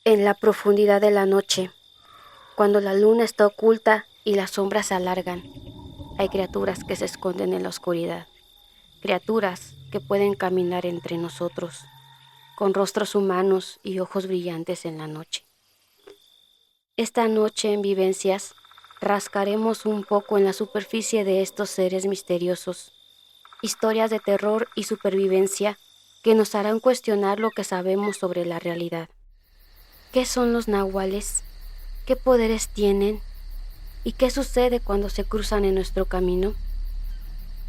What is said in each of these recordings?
En la profundidad de la noche, cuando la luna está oculta y las sombras se alargan, hay criaturas que se esconden en la oscuridad, criaturas que pueden caminar entre nosotros, con rostros humanos y ojos brillantes en la noche. Esta noche en Vivencias, rascaremos un poco en la superficie de estos seres misteriosos, historias de terror y supervivencia que nos harán cuestionar lo que sabemos sobre la realidad. ¿Qué son los nahuales? ¿Qué poderes tienen? ¿Y qué sucede cuando se cruzan en nuestro camino?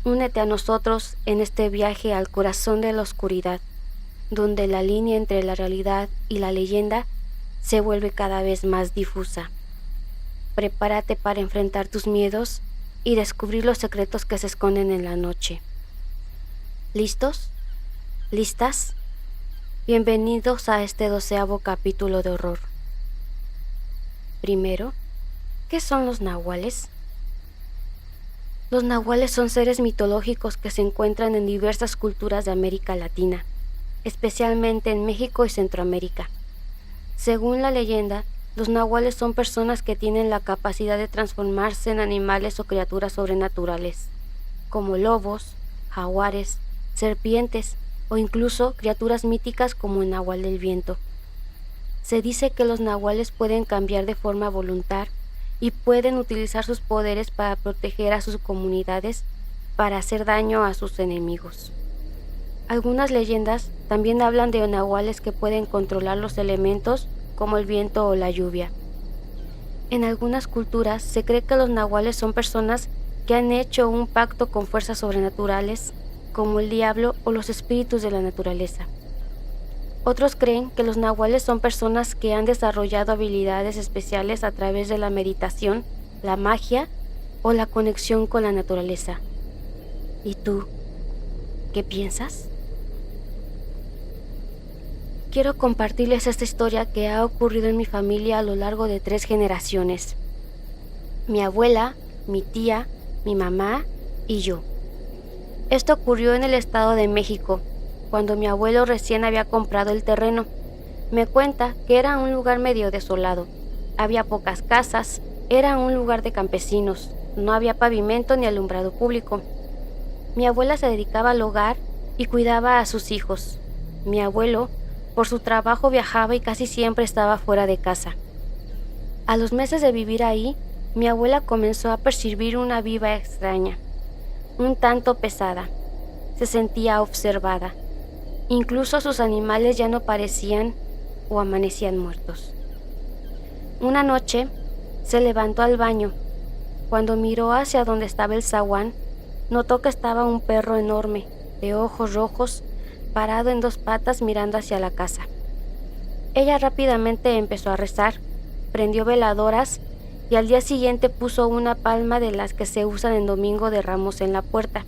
Únete a nosotros en este viaje al corazón de la oscuridad, donde la línea entre la realidad y la leyenda se vuelve cada vez más difusa. Prepárate para enfrentar tus miedos y descubrir los secretos que se esconden en la noche. ¿Listos? ¿Listas? Bienvenidos a este 12º capítulo de horror. Primero, ¿qué son los nahuales? Los nahuales son seres mitológicos que se encuentran en diversas culturas de América Latina, especialmente en México y Centroamérica. Según la leyenda, los nahuales son personas que tienen la capacidad de transformarse en animales o criaturas sobrenaturales, como lobos, jaguares, serpientes o incluso criaturas míticas como el nahual del viento. Se dice que los nahuales pueden cambiar de forma voluntaria y pueden utilizar sus poderes para proteger a sus comunidades para hacer daño a sus enemigos. Algunas leyendas también hablan de nahuales que pueden controlar los elementos como el viento o la lluvia. En algunas culturas se cree que los nahuales son personas que han hecho un pacto con fuerzas sobrenaturales como el diablo o los espíritus de la naturaleza. Otros creen que los nahuales son personas que han desarrollado habilidades especiales a través de la meditación, la magia o la conexión con la naturaleza. ¿Y tú? ¿Qué piensas? Quiero compartirles esta historia que ha ocurrido en mi familia a lo largo de 3 generaciones. Mi abuela, mi tía, mi mamá y yo. Esto ocurrió en el Estado de México, cuando mi abuelo recién había comprado el terreno. Me cuenta que era un lugar medio desolado. Había pocas casas, era un lugar de campesinos, no había pavimento ni alumbrado público. Mi abuela se dedicaba al hogar y cuidaba a sus hijos. Mi abuelo, por su trabajo, viajaba y casi siempre estaba fuera de casa. A los meses de vivir ahí, mi abuela comenzó a percibir una vibra extraña, un tanto pesada. Se sentía observada. Incluso sus animales ya no parecían o amanecían muertos. Una noche se levantó al baño. Cuando miró hacia donde estaba el zaguán, notó que estaba un perro enorme, de ojos rojos, parado en 2 patas mirando hacia la casa. Ella rápidamente empezó a rezar, prendió veladoras y al día siguiente puso una palma de las que se usan en Domingo de Ramos en la puerta.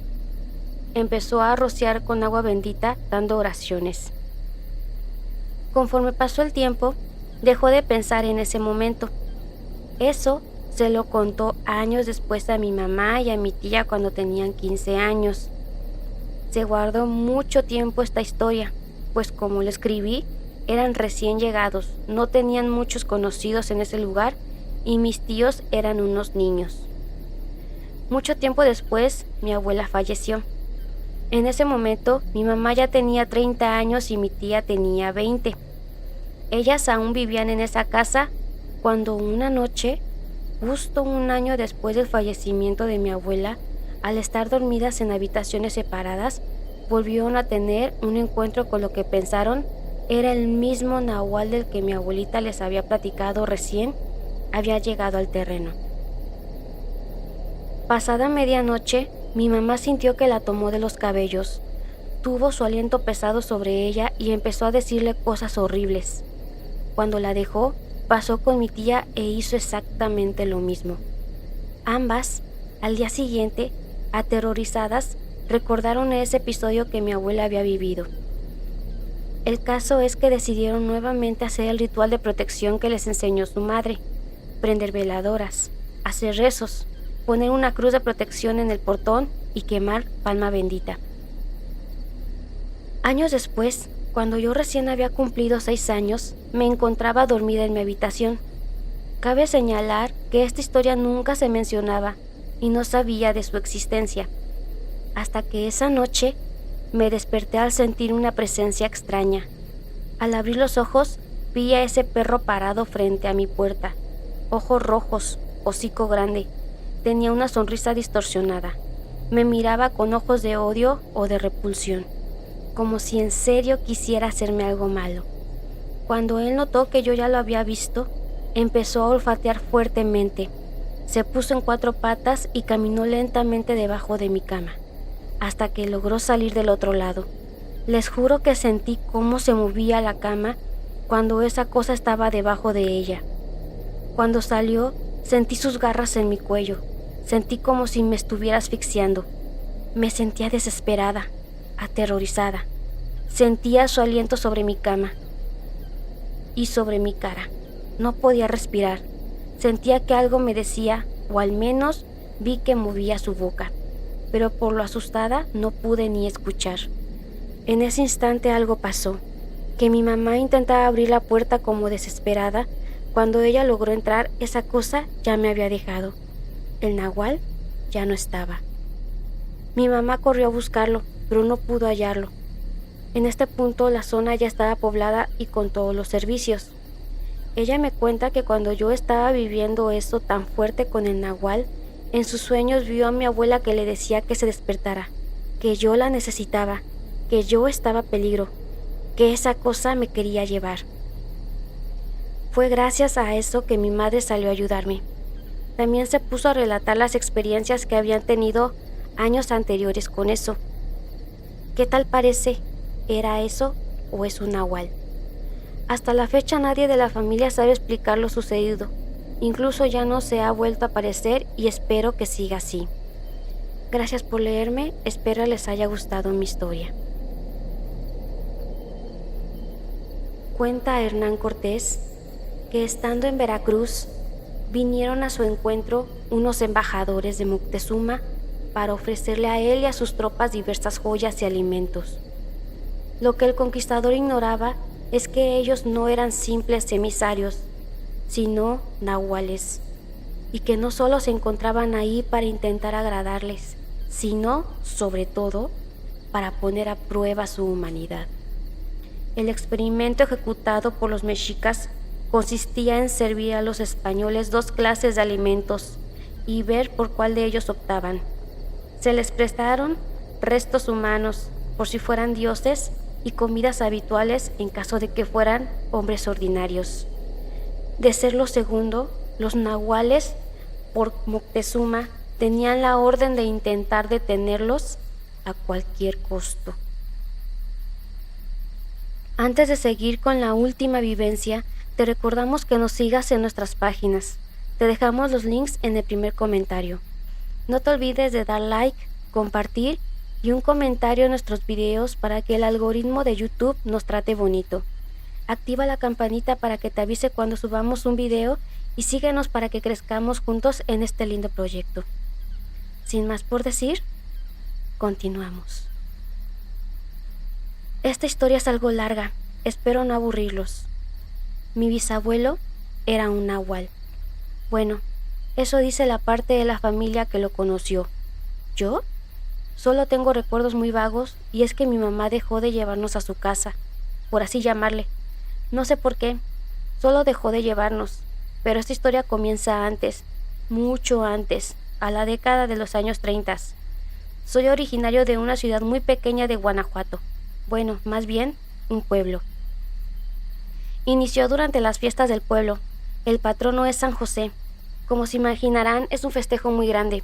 Empezó a rociar con agua bendita dando oraciones. Conforme pasó el tiempo, dejó de pensar en ese momento. Eso se lo contó años después a mi mamá y a mi tía cuando tenían 15 años. Se guardó mucho tiempo esta historia, pues como lo escribí, eran recién llegados, no tenían muchos conocidos en ese lugar y mis tíos eran unos niños. Mucho tiempo después, mi abuela falleció. En ese momento, mi mamá ya tenía 30 años y mi tía tenía 20. Ellas aún vivían en esa casa cuando una noche, justo un año después del fallecimiento de mi abuela, al estar dormidas en habitaciones separadas, volvieron a tener un encuentro con lo que pensaron era el mismo nahual del que mi abuelita les había platicado recién había llegado al terreno. Pasada medianoche, mi mamá sintió que la tomó de los cabellos. Tuvo su aliento pesado sobre ella y empezó a decirle cosas horribles. Cuando la dejó, pasó con mi tía e hizo exactamente lo mismo. Ambas, al día siguiente, aterrorizadas, recordaron ese episodio que mi abuela había vivido. El caso es que decidieron nuevamente hacer el ritual de protección que les enseñó su madre: prender veladoras, hacer rezos, poner una cruz de protección en el portón y quemar palma bendita. Años después, Cuando yo recién había cumplido 6 años, me encontraba dormida en mi habitación. Cabe señalar que esta historia nunca se mencionaba y no sabía de su existencia, hasta que esa noche me desperté al sentir una presencia extraña. Al abrir los ojos, vi a ese perro parado frente a mi puerta, ojos rojos, hocico grande, tenía una sonrisa distorsionada. Me miraba con ojos de odio o de repulsión, como si en serio quisiera hacerme algo malo. Cuando él notó que yo ya lo había visto, empezó a olfatear fuertemente. Se puso en 4 patas y caminó lentamente debajo de mi cama, hasta que logró salir del otro lado. Les juro que sentí cómo se movía la cama cuando esa cosa estaba debajo de ella. Cuando salió, sentí sus garras en mi cuello. Sentí como si me estuviera asfixiando. Me sentía desesperada, aterrorizada. Sentía su aliento sobre mi cama y sobre mi cara. No podía respirar. Sentía que algo me decía, o al menos vi que movía su boca, pero por lo asustada no pude ni escuchar. En ese instante algo pasó, que mi mamá intentaba abrir la puerta como desesperada. Cuando ella logró entrar, esa cosa ya me había dejado. El nahual ya no estaba. Mi mamá corrió a buscarlo, pero no pudo hallarlo. En este punto la zona ya estaba poblada y con todos los servicios. Ella me cuenta que cuando yo estaba viviendo eso tan fuerte con el nahual, en sus sueños vio a mi abuela que le decía que se despertara, que yo la necesitaba, que yo estaba en peligro, que esa cosa me quería llevar. Fue gracias a eso que mi madre salió a ayudarme. También se puso a relatar las experiencias que habían tenido años anteriores con eso. ¿Qué tal parece? ¿Era eso o es un nahual? Hasta la fecha nadie de la familia sabe explicar lo sucedido. Incluso ya no se ha vuelto a aparecer y espero que siga así. Gracias por leerme, espero les haya gustado mi historia. Cuenta Hernán Cortés que estando en Veracruz, vinieron a su encuentro unos embajadores de Moctezuma para ofrecerle a él y a sus tropas diversas joyas y alimentos. Lo que el conquistador ignoraba es que ellos no eran simples emisarios, sino nahuales, y que no solo se encontraban ahí para intentar agradarles, sino, sobre todo, para poner a prueba su humanidad. El experimento ejecutado por los mexicas consistía en servir a los españoles 2 clases de alimentos y ver por cuál de ellos optaban. Se les prestaron restos humanos por si fueran dioses y comidas habituales en caso de que fueran hombres ordinarios. De ser lo segundo, los nahuales, por Moctezuma, tenían la orden de intentar detenerlos a cualquier costo. Antes de seguir con la última vivencia, te recordamos que nos sigas en nuestras páginas. Te dejamos los links en el primer comentario. No te olvides de dar like, compartir y un comentario en nuestros videos para que el algoritmo de YouTube nos trate bonito. Activa la campanita para que te avise cuando subamos un video y síguenos para que crezcamos juntos en este lindo proyecto. Sin más por decir, continuamos. Esta historia es algo larga, espero no aburrirlos. Mi bisabuelo era un nahual. Bueno, eso dice la parte de la familia que lo conoció. ¿Yo? Solo tengo recuerdos muy vagos y es que mi mamá dejó de llevarnos a su casa, por así llamarle. No sé por qué, solo dejó de llevarnos, pero esta historia comienza antes, mucho antes, a la década de los años 30. Soy originario de una ciudad muy pequeña de Guanajuato. Bueno, más bien, un pueblo. Inició durante las fiestas del pueblo. El patrono es San José. Como se imaginarán, es un festejo muy grande.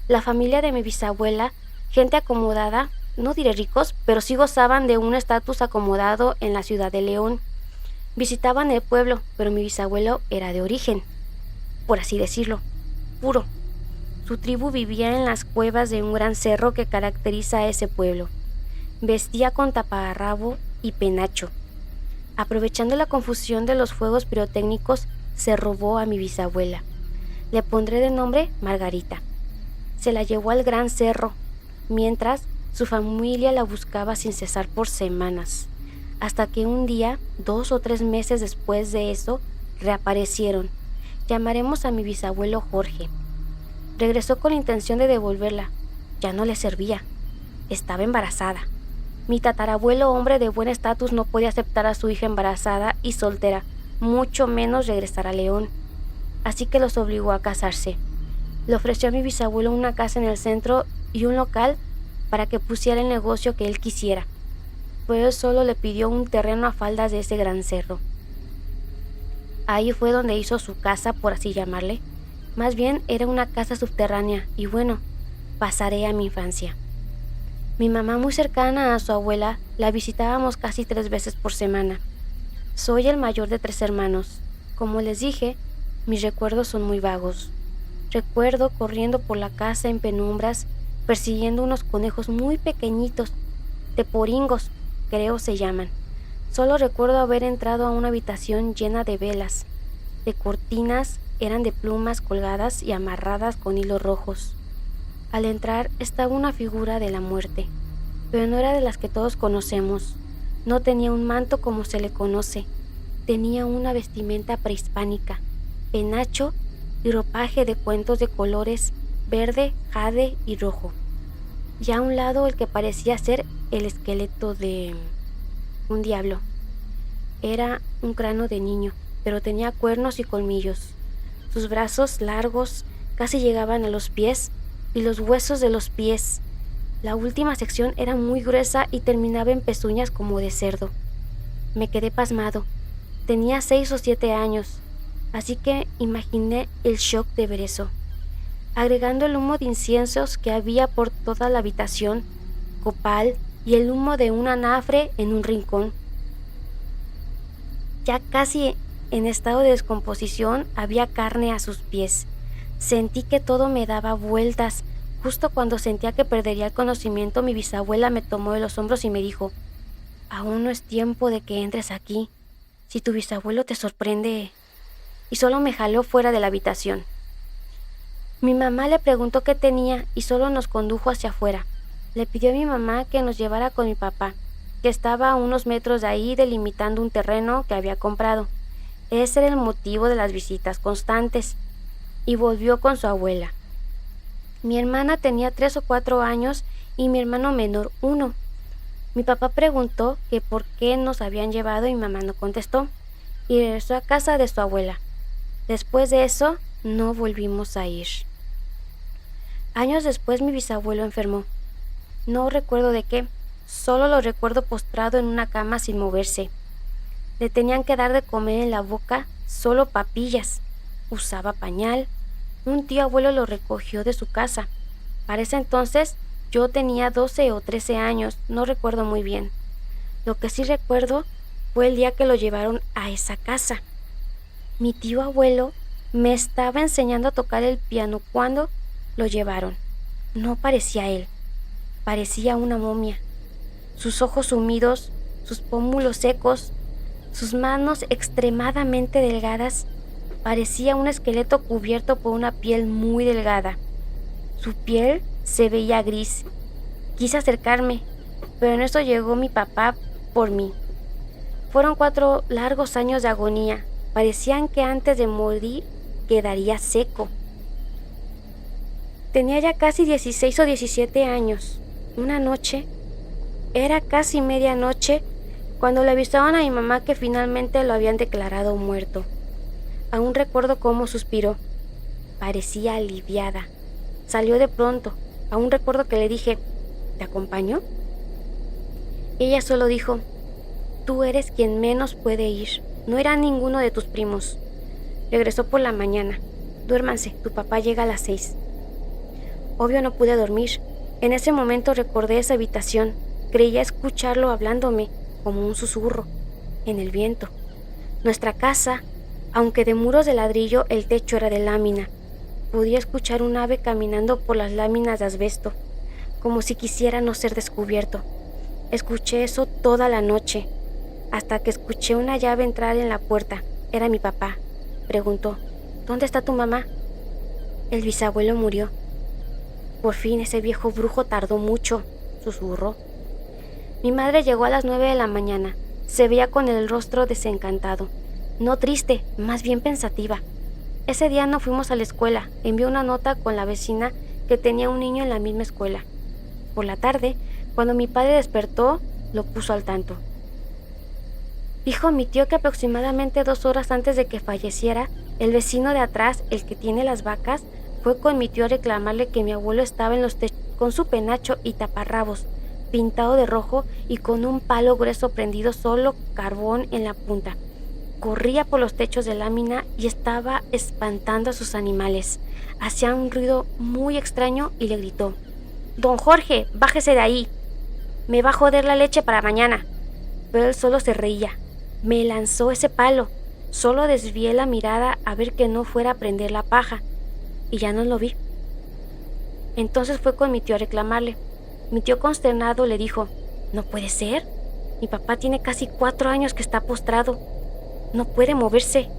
La familia de mi bisabuela, gente acomodada, no diré ricos, pero sí gozaban de un estatus acomodado en la ciudad de León. Visitaban el pueblo, pero mi bisabuelo era de origen, por así decirlo, puro. Su tribu vivía en las cuevas de un gran cerro que caracteriza a ese pueblo. Vestía con taparrabo y penacho. Aprovechando la confusión de los fuegos pirotécnicos, se robó a mi bisabuela. Le pondré de nombre Margarita. Se la llevó al gran cerro, mientras su familia la buscaba sin cesar por semanas. hasta que un día, 2 o 3 meses después de eso, reaparecieron. Llamaremos a mi bisabuelo Jorge. Regresó con la intención de devolverla. Ya no le servía. Estaba embarazada. Mi tatarabuelo, hombre de buen estatus, no podía aceptar a su hija embarazada y soltera, mucho menos regresar a León. Así que los obligó a casarse. Le ofreció a mi bisabuelo una casa en el centro y un local para que pusiera el negocio que él quisiera. Pero él solo le pidió un terreno a faldas de ese gran cerro. Ahí fue donde hizo su casa, por así llamarle. Más bien era una casa subterránea y bueno, pasaré a mi infancia. Mi mamá, muy cercana a su abuela, la visitábamos casi 3 veces por semana. Soy el mayor de 3 hermanos. Como les dije, mis recuerdos son muy vagos. Recuerdo corriendo por la casa en penumbras, persiguiendo unos conejos muy pequeñitos, teporingos, creo se llaman. Solo recuerdo haber entrado a una habitación llena de velas, de cortinas, eran de plumas colgadas y amarradas con hilos rojos. Al entrar estaba una figura de la muerte, pero no era de las que todos conocemos. No tenía un manto como se le conoce, tenía una vestimenta prehispánica, penacho y ropaje de cuentos de colores verde, jade y rojo. Y a un lado el que parecía ser el esqueleto de un diablo. Era un cráneo de niño, pero tenía cuernos y colmillos. Sus brazos largos casi llegaban a los pies y los huesos de los pies. La última sección era muy gruesa y terminaba en pezuñas como de cerdo. Me quedé pasmado. Tenía 6 o 7 años, así que imaginé el shock de ver eso. Agregando el humo de inciensos que había por toda la habitación, copal y el humo de un anafre en un rincón. Ya casi en estado de descomposición había carne a sus pies. Sentí que todo me daba vueltas. Justo cuando sentía que perdería el conocimiento, mi bisabuela me tomó de los hombros y me dijo: «Aún no es tiempo de que entres aquí. Si tu bisabuelo te sorprende...» Y solo me jaló fuera de la habitación. Mi mamá le preguntó qué tenía y solo nos condujo hacia afuera. Le pidió a mi mamá que nos llevara con mi papá, que estaba a unos metros de ahí delimitando un terreno que había comprado. Ese era el motivo de las visitas constantes. Y volvió con su abuela. Mi hermana tenía 3 o 4 años y mi hermano menor 1. Mi papá preguntó que por qué nos habían llevado y mi mamá no contestó, y regresó a casa de su abuela. Después de eso, no volvimos a ir. Años después mi bisabuelo enfermó. No recuerdo de qué, solo lo recuerdo postrado en una cama sin moverse. Le tenían que dar de comer en la boca solo papillas. Usaba pañal. Un tío abuelo lo recogió de su casa. Para ese entonces yo tenía 12 o 13 años, no recuerdo muy bien. Lo que sí recuerdo fue el día que lo llevaron a esa casa. Mi tío abuelo me estaba enseñando a tocar el piano cuando lo llevaron. No parecía él, parecía una momia. Sus ojos sumidos, sus pómulos secos, sus manos extremadamente delgadas. Parecía un esqueleto cubierto por una piel muy delgada. Su piel se veía gris. Quise acercarme, pero en eso llegó mi papá por mí. Fueron 4 largos años de agonía. Parecían que antes de morir quedaría seco. Tenía ya casi 16 o 17 años. Una noche, era casi medianoche, cuando le avisaron a mi mamá que finalmente lo habían declarado muerto. Aún recuerdo cómo suspiró. Parecía aliviada. Salió de pronto. Aún recuerdo que le dije: «¿Te acompaño?». Ella solo dijo: «Tú eres quien menos puede ir. No era ninguno de tus primos». Regresó por la mañana. «Duérmanse, tu papá llega a las 6». Obvio no pude dormir. En ese momento recordé esa habitación. Creía escucharlo hablándome, como un susurro, en el viento. Nuestra casa, aunque de muros de ladrillo, el techo era de lámina. Podía escuchar un ave caminando por las láminas de asbesto, como si quisiera no ser descubierto. Escuché eso toda la noche, hasta que escuché una llave entrar en la puerta. Era mi papá. Preguntó: «¿Dónde está tu mamá?». «El bisabuelo murió». «Por fin, ese viejo brujo tardó mucho», susurró. Mi madre llegó a las 9 de la mañana. Se veía con el rostro desencantado. No triste, más bien pensativa. Ese día no fuimos a la escuela. Envió una nota con la vecina que tenía un niño en la misma escuela. Por la tarde, cuando mi padre despertó, lo puso al tanto. Dijo mi tío que aproximadamente 2 horas antes de que falleciera, el vecino de atrás, el que tiene las vacas, fue con mi tío a reclamarle que mi abuelo estaba en los techos con su penacho y taparrabos, pintado de rojo y con un palo grueso prendido solo carbón en la punta. Corría por los techos de lámina y estaba espantando a sus animales. Hacía un ruido muy extraño y le gritó: «Don Jorge, bájese de ahí. Me va a joder la leche para mañana». Pero él solo se reía. Me lanzó ese palo. Solo desvié la mirada a ver que no fuera a prender la paja. Y ya no lo vi. Entonces fue con mi tío a reclamarle. Mi tío consternado le dijo: «No puede ser. Mi papá tiene casi 4 años que está postrado. No puede moverse.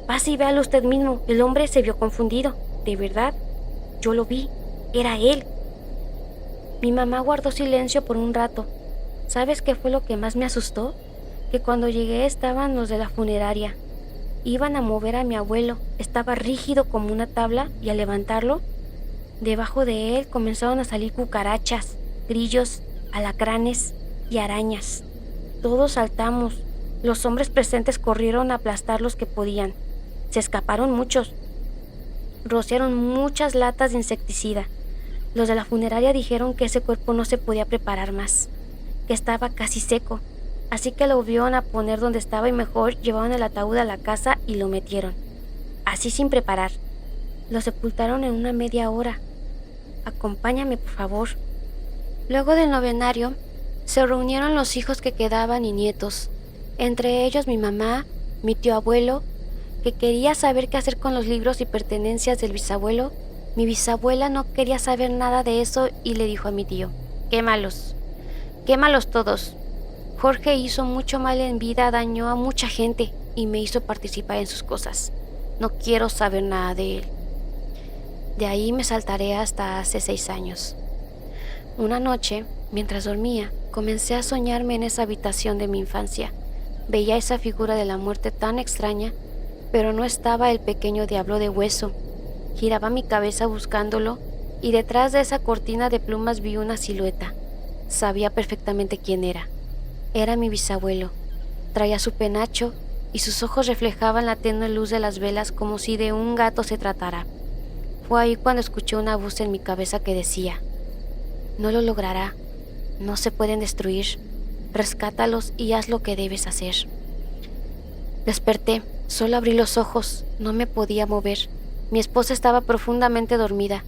Pase y véalo usted mismo». El hombre se vio confundido. De verdad, yo lo vi. Era él. Mi mamá guardó silencio por un rato. ¿Sabes qué fue lo que más me asustó? Que cuando llegué estaban los de la funeraria. Iban a mover a mi abuelo. Estaba rígido como una tabla y al levantarlo, debajo de él comenzaron a salir cucarachas, grillos, alacranes y arañas. Todos saltamos. Los hombres presentes corrieron a aplastar los que podían. Se escaparon muchos. Rociaron muchas latas de insecticida. Los de la funeraria dijeron que ese cuerpo no se podía preparar más, que estaba casi seco. Así que lo volvieron a poner donde estaba y mejor llevaron el ataúd a la casa y lo metieron. Así sin preparar. Lo sepultaron en una media hora. Acompáñame, por favor. Luego del novenario, se reunieron los hijos que quedaban y nietos. Entre ellos mi mamá, mi tío abuelo, que quería saber qué hacer con los libros y pertenencias del bisabuelo. Mi bisabuela no quería saber nada de eso y le dijo a mi tío: «Quémalos. Quémalos todos. Jorge hizo mucho mal en vida, dañó a mucha gente y me hizo participar en sus cosas. No quiero saber nada de él». De ahí me saltaré hasta hace 6 años. Una noche, mientras dormía, comencé a soñarme en esa habitación de mi infancia. Veía esa figura de la muerte tan extraña, pero no estaba el pequeño diablo de hueso. Giraba mi cabeza buscándolo y detrás de esa cortina de plumas vi una silueta. Sabía perfectamente quién era. Era mi bisabuelo. Traía su penacho y sus ojos reflejaban la tenue luz de las velas como si de un gato se tratara. Fue ahí cuando escuché una voz en mi cabeza que decía: «No lo logrará. No se pueden destruir. Rescátalos y haz lo que debes hacer». Desperté. Solo abrí los ojos. No me podía mover. Mi esposa estaba profundamente dormida.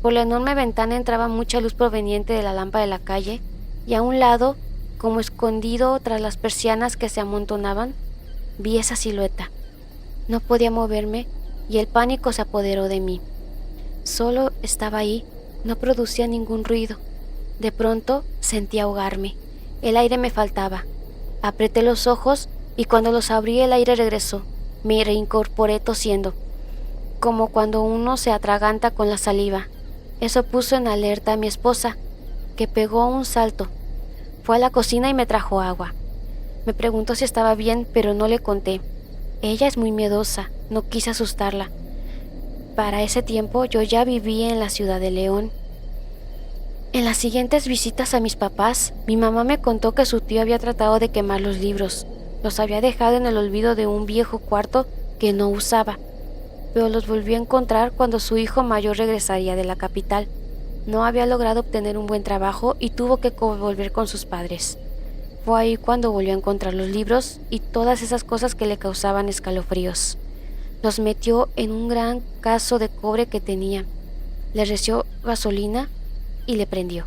Por la enorme ventana entraba mucha luz proveniente de la lámpara de la calle y a un lado, como escondido tras las persianas que se amontonaban, vi esa silueta. No podía moverme y el pánico se apoderó de mí. Solo estaba ahí, no producía ningún ruido. De pronto sentí ahogarme. El aire me faltaba. Apreté los ojos y cuando los abrí el aire regresó. Me reincorporé tosiendo, como cuando uno se atraganta con la saliva. Eso puso en alerta a mi esposa, que pegó un salto. Fue a la cocina y me trajo agua. Me preguntó si estaba bien, pero no le conté. Ella es muy miedosa, no quise asustarla. Para ese tiempo yo ya vivía en la ciudad de León. En las siguientes visitas a mis papás, mi mamá me contó que su tío había tratado de quemar los libros. Los había dejado en el olvido de un viejo cuarto que no usaba, pero los volvió a encontrar cuando su hijo mayor regresaría de la capital. No había logrado obtener un buen trabajo y tuvo que volver con sus padres. Fue ahí cuando volvió a encontrar los libros y todas esas cosas que le causaban escalofríos. Los metió en un gran cazo de cobre que tenía, le reció gasolina y le prendió.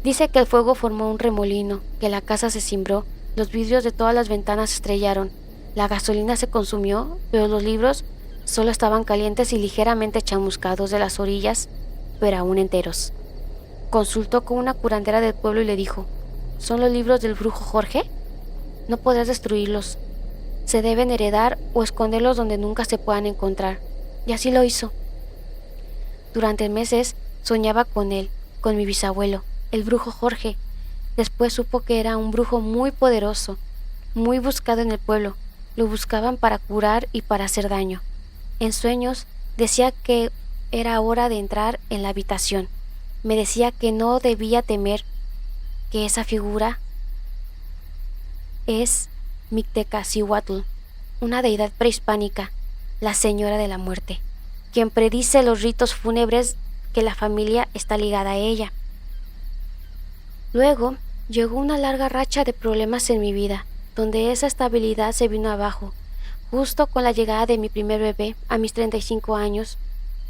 Dice que el fuego formó un remolino, que la casa se cimbró, los vidrios de todas las ventanas se estrellaron, la gasolina se consumió, pero los libros solo estaban calientes y ligeramente chamuscados de las orillas, pero aún enteros. Consultó con una curandera del pueblo y le dijo: «¿Son los libros del brujo Jorge? No podrás destruirlos. Se deben heredar o esconderlos donde nunca se puedan encontrar». Y así lo hizo. Durante meses soñaba con él, con mi bisabuelo, el brujo Jorge. Después supo que era un brujo muy poderoso, muy buscado en el pueblo. Lo buscaban para curar y para hacer daño. En sueños decía que era hora de entrar en la habitación. Me decía que no debía temer, que esa figura es Mictecacihuatl, una deidad prehispánica, la señora de la muerte, quien predice los ritos fúnebres, que la familia está ligada a ella. Luego llegó una larga racha de problemas en mi vida, donde esa estabilidad se vino abajo, justo con la llegada de mi primer bebé a mis 35 años.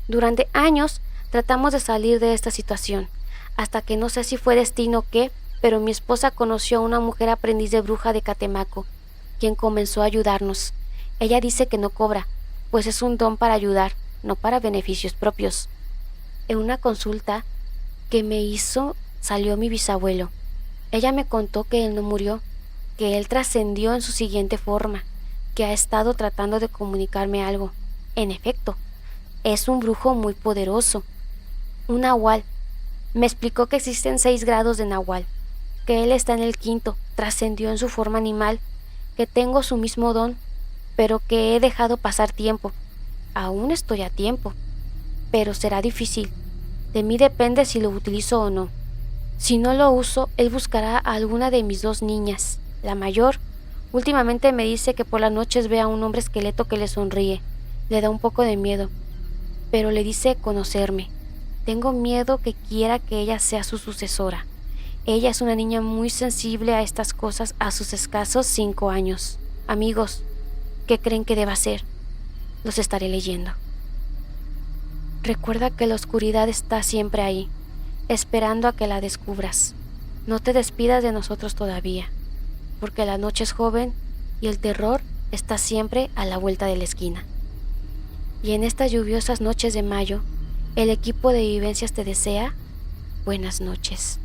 Durante años tratamos de salir de esta situación, hasta que no sé si fue destino o qué, pero mi esposa conoció a una mujer aprendiz de bruja de Catemaco, quien comenzó a ayudarnos. Ella dice que no cobra, pues es un don para ayudar, no para beneficios propios. En una consulta que me hizo salió mi bisabuelo. Ella me contó que él no murió, que él trascendió en su siguiente forma, que ha estado tratando de comunicarme algo. En efecto, es un brujo muy poderoso, un nahual. Me explicó que existen 6 grados de nahual, que él está en el 5º, trascendió en su forma animal, que tengo su mismo don, pero que he dejado pasar tiempo. Aún estoy a tiempo, pero será difícil. De mí depende si lo utilizo o no. Si no lo uso, él buscará a alguna de mis 2 niñas. La mayor, últimamente me dice que por las noches ve a un hombre esqueleto que le sonríe. Le da un poco de miedo, pero le dice conocerme. Tengo miedo que quiera que ella sea su sucesora. Ella es una niña muy sensible a estas cosas a sus escasos 5 años. Amigos, ¿qué creen que deba hacer? Los estaré leyendo. Recuerda que la oscuridad está siempre ahí, esperando a que la descubras. No te despidas de nosotros todavía, porque la noche es joven y el terror está siempre a la vuelta de la esquina. Y en estas lluviosas noches de mayo, el equipo de Vivencias te desea buenas noches.